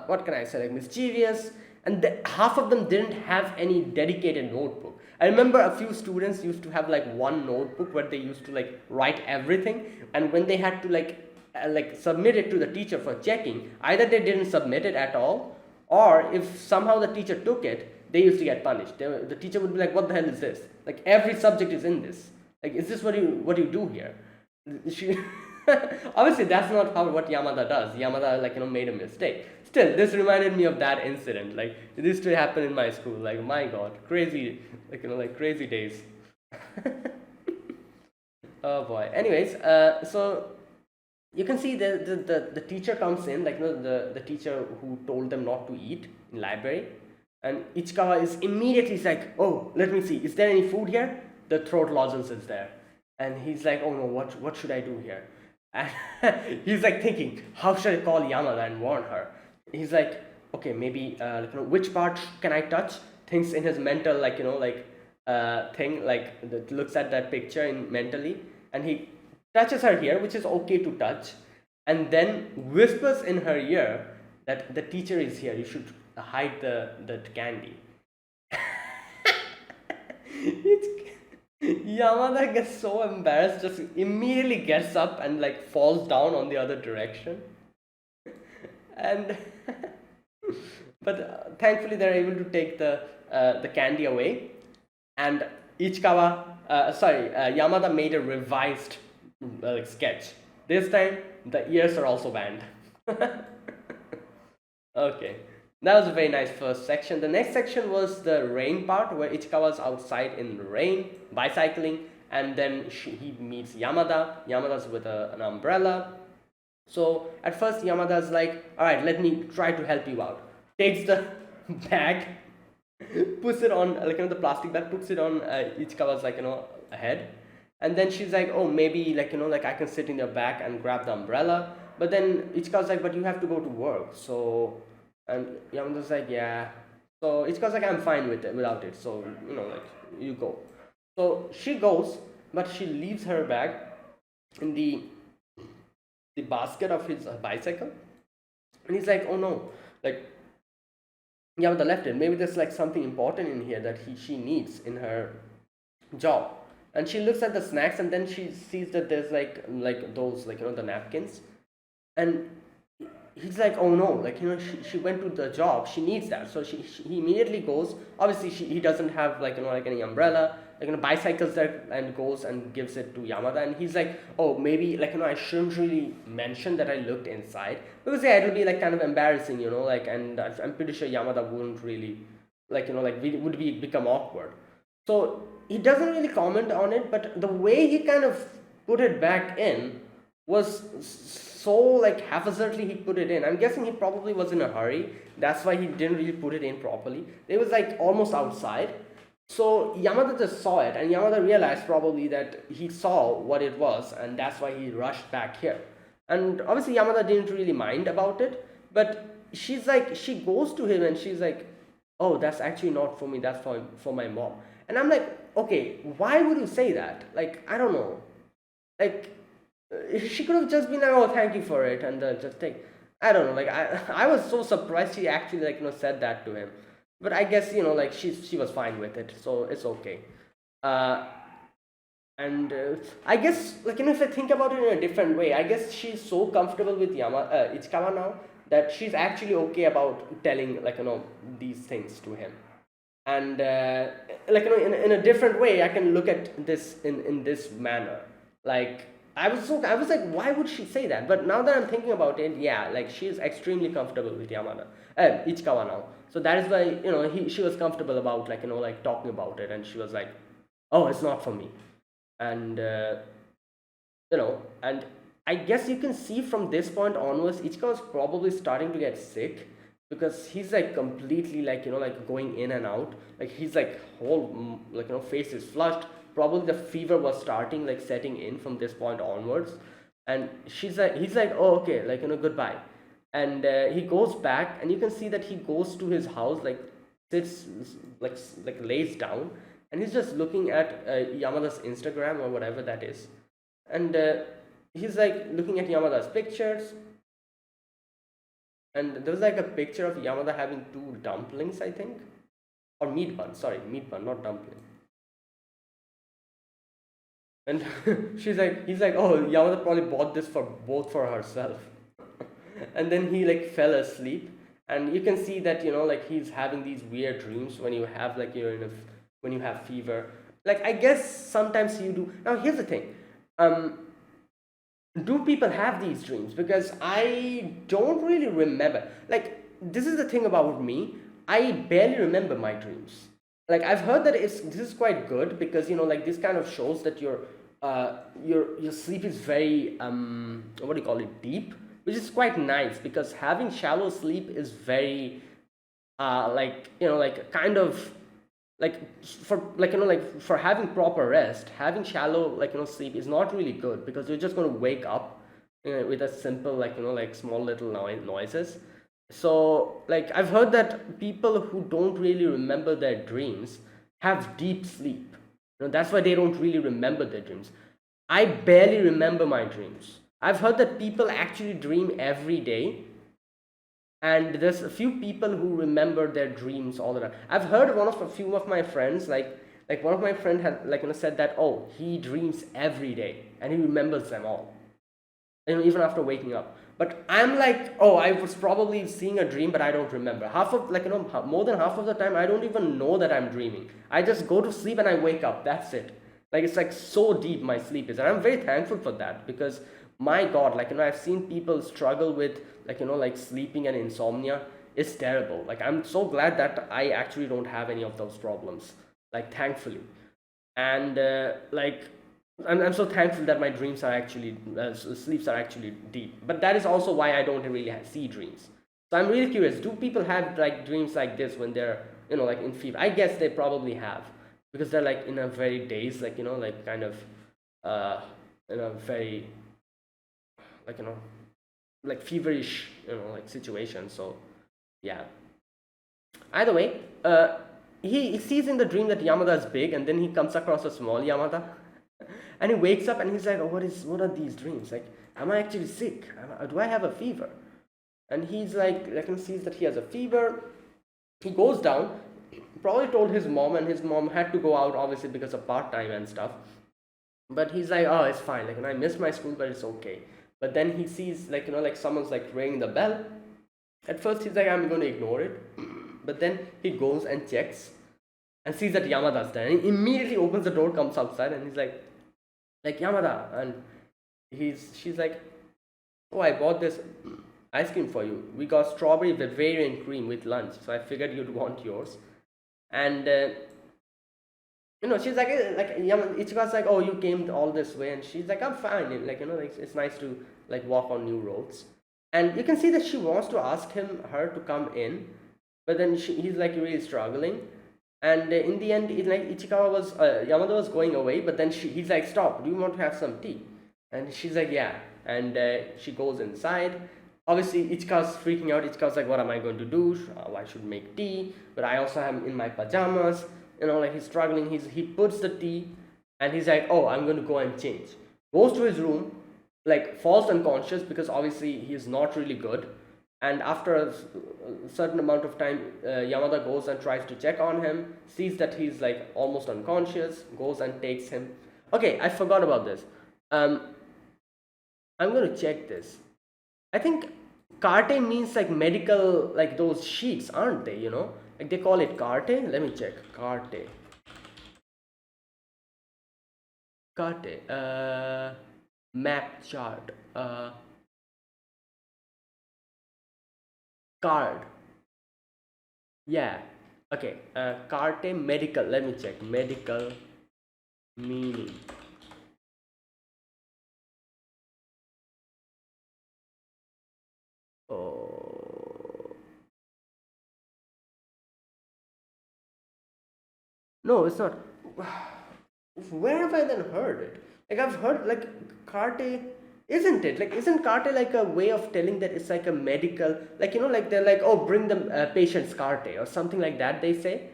what can I say, like mischievous, and half of them didn't have any dedicated notebook. I remember a few students used to have like one notebook where they used to like write everything, and when they had to like submit it to the teacher for checking, either they didn't submit it at all, or if somehow the teacher took it, they used to get punished. The teacher would be like, what the hell is this? Like, every subject is in this. Like, is this what you do here? She obviously that's not what Yamada does. Yamada, like, made a mistake. Still, this reminded me of that incident. Like, it used to happen in my school. Like, my god, crazy, like, like crazy days. Oh boy. Anyways, so you can see the teacher comes in, like, the teacher who told them not to eat in library, and Ichikawa is immediately like, oh, let me see, is there any food here? The throat lozenge is there, and he's like, oh no, what should I do here? And he's like thinking, how should I call Yamada and warn her? He's like, okay, maybe which part can I touch? Thinks in his mental, like, thing, like, that looks at that picture in mentally, and he touches her here, which is okay to touch, and then whispers in her ear that the teacher is here, you should hide the candy. it's, Yamada gets so embarrassed, just immediately gets up and like falls down on the other direction. And but thankfully they're able to take the candy away, and Yamada made a revised sketch. This time the ears are also banned. Okay, that was a very nice first section. The next section was the rain part, where Ichikawa's outside in the rain bicycling, and then he meets Yamada. Yamada's with an umbrella. So at first Yamada's like, all right, let me try to help you out. Takes the bag, puts it on, like, the plastic bag, puts it on Ichikawa's, like, head, and then she's like, oh, maybe, like, like I can sit in your back and grab the umbrella. But then Ichikawa's like, but you have to go to work, so, and Yamada's like, yeah. So Ichikawa's like, I'm fine with it without it, so, like, you go. So she goes, but she leaves her bag in the basket of his bicycle, and he's like, oh no, like, Yamada left it. Maybe there's like something important in here that she needs in her job. And she looks at the snacks, and then she sees that there's like those, like, the napkins, and he's like, oh no, like, she went to the job, she needs that. So he immediately goes. Obviously he doesn't have, like, like any umbrella, like, bicycles there, and goes and gives it to Yamada, and he's like, oh, maybe, like, I shouldn't really mention that I looked inside, because yeah, it'll be like kind of embarrassing, like, and I'm pretty sure Yamada wouldn't really, like, like, would become awkward. So he doesn't really comment on it, but the way he kind of put it back in was so, like, haphazardly he put it in. I'm guessing he probably was in a hurry. That's why he didn't really put it in properly. It was like almost outside. So Yamada just saw it, and Yamada realized probably that he saw what it was, and that's why he rushed back here. And obviously Yamada didn't really mind about it, but she's like, she goes to him and she's like, oh, that's actually not for me, that's for my mom. And I'm like, okay, why would you say that? Like, I don't know. Like, she could have just been like, oh, thank you for it, and just take. I don't know. Like, I was so surprised she actually, like, said that to him. But I guess, like, she was fine with it, so it's okay. Uh, And I guess, like, if I think about it in a different way, I guess she's so comfortable with Ichikawa now that she's actually okay about telling, like, these things to him. And like, in a different way, I can look at this in this manner. Like, I was like, why would she say that? But now that I'm thinking about it, yeah, like, she is extremely comfortable with Ichikawa now. So that is why, she was comfortable about, like, like, talking about it, and she was like, oh, it's not for me. And and I guess you can see from this point onwards, Ichika was probably starting to get sick, because he's like completely, like, like, going in and out. Like, he's like whole, like, face is flushed. Probably the fever was starting, like, setting in from this point onwards. And he's like, oh, okay, like, goodbye. And he goes back, and you can see that he goes to his house, like, sits, like, lays down, and he's just looking at Yamada's Instagram or whatever that is. And he's like looking at Yamada's pictures, and there was like a picture of Yamada having two dumplings, I think, or meat bun. Sorry, meat bun, not dumpling. And he's like, oh, Yamada probably bought this for both for herself. And then he like fell asleep, and you can see that, like, he's having these weird dreams when you have, like, when you have fever. Like, I guess sometimes you do. Now here's the thing. Do people have these dreams? Because I don't really remember. Like, this is the thing about me, I barely remember my dreams. Like, I've heard that this is quite good, because, like, this kind of shows that your sleep is very, what do you call it, deep, which is quite nice, because having shallow sleep is very, like, like, kind of, like, for, like, like, for having proper rest, having shallow, like, sleep is not really good, because you're just going to wake up, with a simple, like, like, small little noises. So, like, I've heard that people who don't really remember their dreams have deep sleep. That's why they don't really remember their dreams. I barely remember my dreams. I've heard that people actually dream every day, and there's a few people who remember their dreams all the time. I've heard a few of my friends, like, one of my friends had, like, said that, oh, he dreams every day and he remembers them all, even after waking up. But I'm like, oh, I was probably seeing a dream, but I don't remember half of, like, more than half of the time I don't even know that I'm dreaming. I just go to sleep and I wake up, that's it. Like, it's like so deep my sleep is, and I'm very thankful for that, because my god, like, I've seen people struggle with, like, like, sleeping and insomnia. It's terrible. Like, I'm so glad that I actually don't have any of those problems, like, thankfully. And like, I'm so thankful that my dreams are actually, sleeps are actually deep. But that is also why I don't really see dreams. So I'm really curious, do people have, like, dreams like this when they're, like, in fever? I guess they probably have, because they're, like, in a very daze, like, like, kind of, in a very, like, like, feverish, like, situation. So yeah, either way, he sees in the dream that Yamada is big, and then he comes across a small Yamada, and he wakes up and he's like, oh, what are these dreams? Like, am I actually sick? Do I have a fever? And he's like, sees that he has a fever. He goes down, probably told his mom, and his mom had to go out, obviously, because of part-time and stuff. But he's like, oh, it's fine, like, and I missed my school, but it's okay. But then he sees, like, like, someone's, like, ringing the bell. At first he's like, I'm going to ignore it. But then he goes and checks and sees that Yamada's there, and he immediately opens the door, comes outside, and he's like, Yamada. And she's like, oh, I bought this ice cream for you. We got strawberry Bavarian cream with lunch, so I figured you'd want yours. And she's like, Ichigo's like, oh, you came all this way, and she's like, I'm fine. And, like, it's nice to, like, walk on new roads. And you can see that she wants to ask her to come in, but then he's, like, really struggling. And in the end, it's like Yamada was going away, but then he's like, stop, do you want to have some tea? And she's like, yeah. And she goes inside. Obviously, Ichika's freaking out. Ichika's like, what am I going to do? I should make tea, but I also am in my pajamas. Like, he's struggling. He puts the tea, and he's like, oh, I'm going to go and change. Goes to his room, like, falls unconscious, because obviously he is not really good. And after a certain amount of time, Yamada goes and tries to check on him, sees that he's, like, almost unconscious, goes and takes him Okay, I forgot about this. Um, I'm going to check this. I think carte means like medical, like those sheets, aren't they? Like they call it carte. Let me check. Carte. Carte. Map chart. Card. Yeah. Okay. Carte medical. Let me check. Medical meaning. Oh. No, it's not. Where have I then heard it? Like I've heard like carte, isn't it? Like isn't carte like a way of telling that it's like a medical, like like they're like, oh, bring the patient's carte or something like that. They say,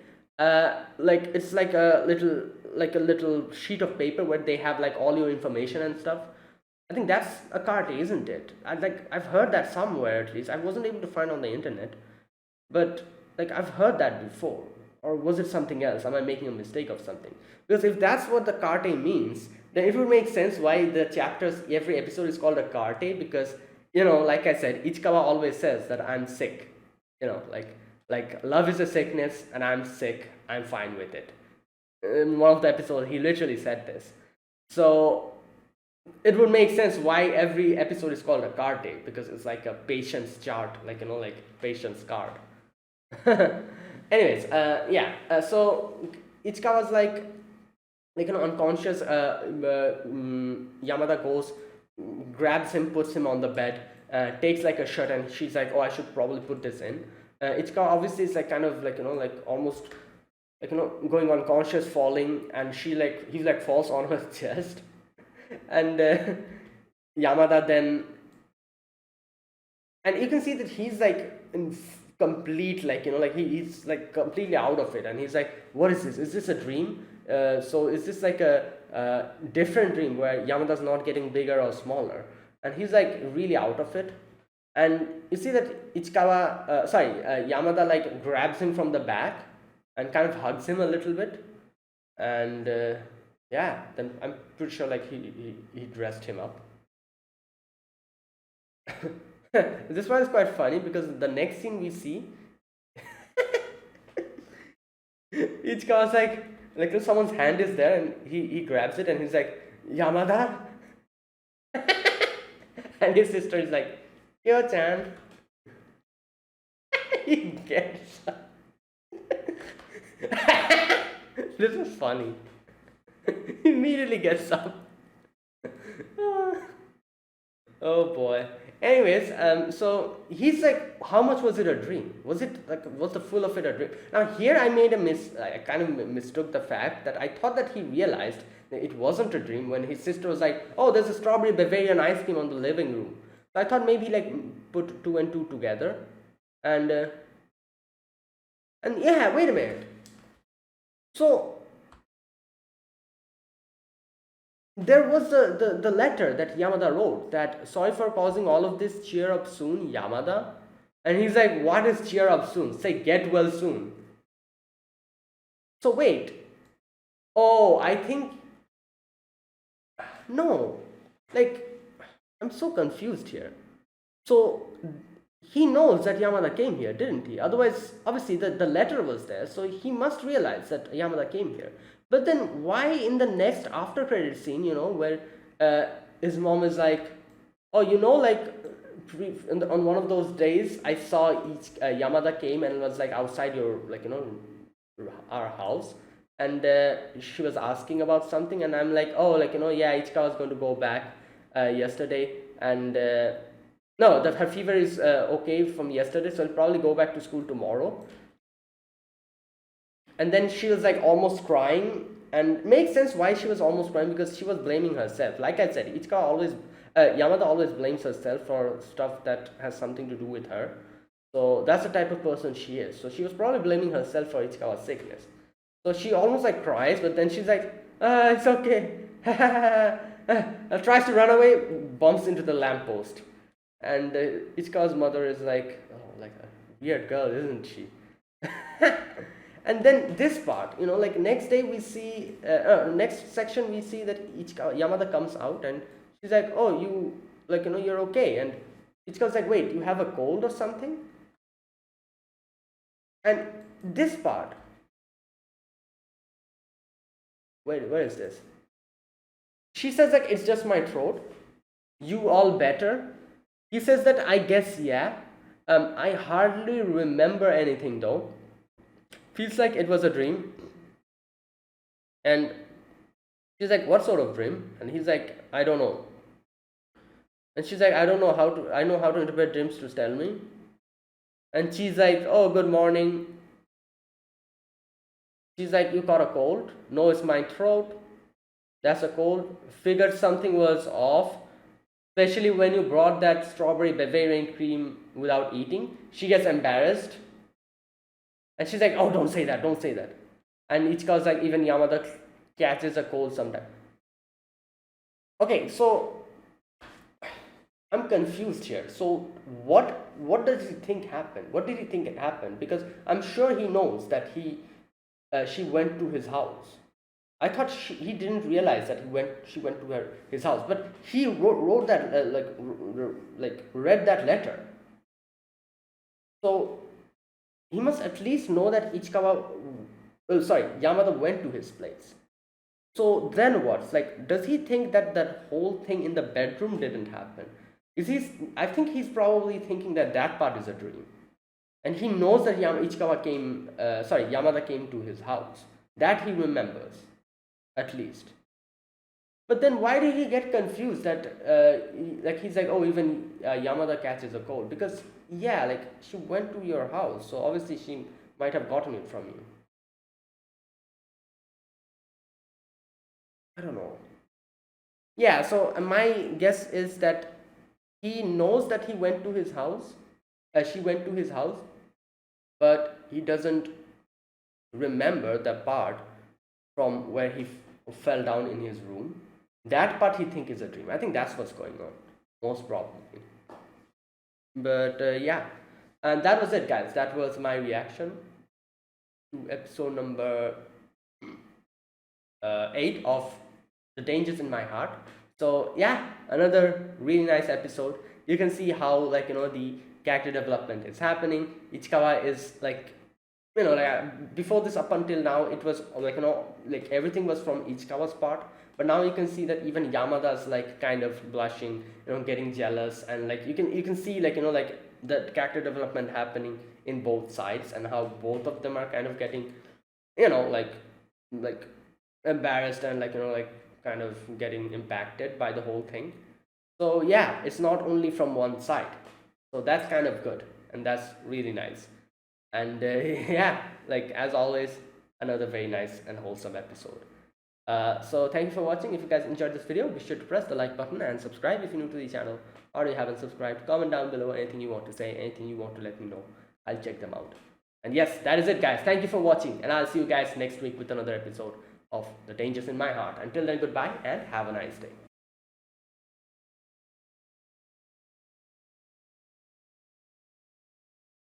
like it's like a little sheet of paper where they have like all your information and stuff. I think that's a carte, isn't it? I've heard that somewhere at least. I wasn't able to find on the internet, but like I've heard that before. Or was it something else? Am I making a mistake of something? Because if that's what the carte means, then it would make sense why the chapters, every episode is called a carte, because like I said, Ichikawa always says that I'm sick. Like love is a sickness and I'm sick, I'm fine with it. In one of the episodes he literally said this. So it would make sense why every episode is called a carte, because it's like a patient's chart, like like patient's card. Anyways, yeah. So Ichika was like unconscious. Yamada goes, grabs him, puts him on the bed, takes like a shirt, and she's like, "Oh, I should probably put this in." Ichika obviously is like kind of like like almost like going unconscious, falling, and he like falls on her chest, and Yamada then, and you can see that he's like in complete, like like he's like completely out of it, and he's like, what is this, is this a dream? So is this like a different dream where Yamada's not getting bigger or smaller, and he's like really out of it. And you see that Yamada like grabs him from the back and kind of hugs him a little bit, and yeah, then I'm pretty sure like he dressed him up. This one is quite funny because the next scene we see, each guy was like someone's hand is there and he grabs it and he's like, Yamada? And his sister is like, Yo chan. He gets up. This is funny. He immediately gets up. Oh boy. Anyways, so he's like, how much was it a dream? Was the full of it a dream? Now here I made I kind of mistook the fact that I thought that he realized that it wasn't a dream when his sister was like, oh, there's a strawberry Bavarian ice cream on the living room. So I thought maybe like put two and two together, and yeah, wait a minute. So there was the letter that Yamada wrote that, sorry for causing all of this, cheer up soon, Yamada. And he's like, what is cheer up soon? Say get well soon. So wait. Oh, I think. No. Like, I'm so confused here. So he knows that Yamada came here, didn't he? Otherwise, obviously, the letter was there, so he must realize that Yamada came here. But then, why in the next after credit scene, where his mom is like, oh, like on one of those days, I saw Yamada came and was like outside your, like, our house, and she was asking about something, and I'm like, oh, like, yeah, Ichika was going to go back yesterday, and no, that her fever is okay from yesterday, so I'll probably go back to school tomorrow. And then she was like almost crying, and makes sense why she was almost crying, because she was blaming herself. Like I said, Yamada always blames herself for stuff that has something to do with her. So that's the type of person she is. So she was probably blaming herself for Ichikawa's sickness. So she almost like cries, but then she's like, it's okay. Tries to run away, bumps into the lamppost. And Ichikawa's mother is like, oh, like a weird girl, isn't she? And then this part, like next day we see, next section we see that Yamada comes out and she's like, oh, you, like, you're okay. And Ichikawa's like, wait, you have a cold or something? And this part, wait, where is this? She says like, it's just my throat. You all better? He says that, I guess, yeah. I hardly remember anything though. Feels like it was a dream. And she's like, what sort of dream? And he's like, I don't know. And she's like, I know how to interpret dreams, to tell me. And she's like, oh, good morning. She's like, you caught a cold? No, it's my throat. That's a cold. Figured something was off, especially when you brought that strawberry Bavarian cream without eating. She gets embarrassed. And she's like, oh, don't say that. And Ichikawa's like, even Yamada catches a cold sometimes. Okay, so I'm confused here. So what does he think happened? What did he think happened? Because I'm sure he knows that she went to his house. I thought he didn't realize that she went to his house, but he wrote that read that letter. So he must at least know that Yamada went to his place. So then what? Like, does he think that whole thing in the bedroom didn't happen? I think he's probably thinking that part is a dream. And he knows that Yamada came to his house. That he remembers, at least. But then why did he get confused that, he's like, oh, even Yamada catches a cold? Because, yeah, like, she went to your house, so obviously she might have gotten it from you. I don't know. Yeah, so my guess is that he knows that she went to his house, but he doesn't remember the part from where he fell down in his room. That part he think is a dream. I think that's what's going on, most probably. But yeah, and that was it, guys. That was my reaction to episode number 8 of The Dangers in My Heart. So yeah, another really nice episode. You can see how, the character development is happening. Ichikawa is before this, up until now, it was everything was from Ichikawa's part, but now you can see that even Yamada's kind of blushing, getting jealous, and you can see the character development happening in both sides, and how both of them are kind of getting embarrassed, and kind of getting impacted by the whole thing. So yeah, it's not only from one side. So that's kind of good, and that's really nice. And yeah, as always, another very nice and wholesome episode. So thank you for watching. If you guys enjoyed this video, be sure to press the like button and subscribe if you're new to the channel, or you haven't subscribed. Comment down below anything you want to say, anything you want to let me know. I'll check them out. And yes, that is it, guys. Thank you for watching, and I'll see you guys next week with another episode of The Dangers in My Heart. Until then, goodbye and have a nice day.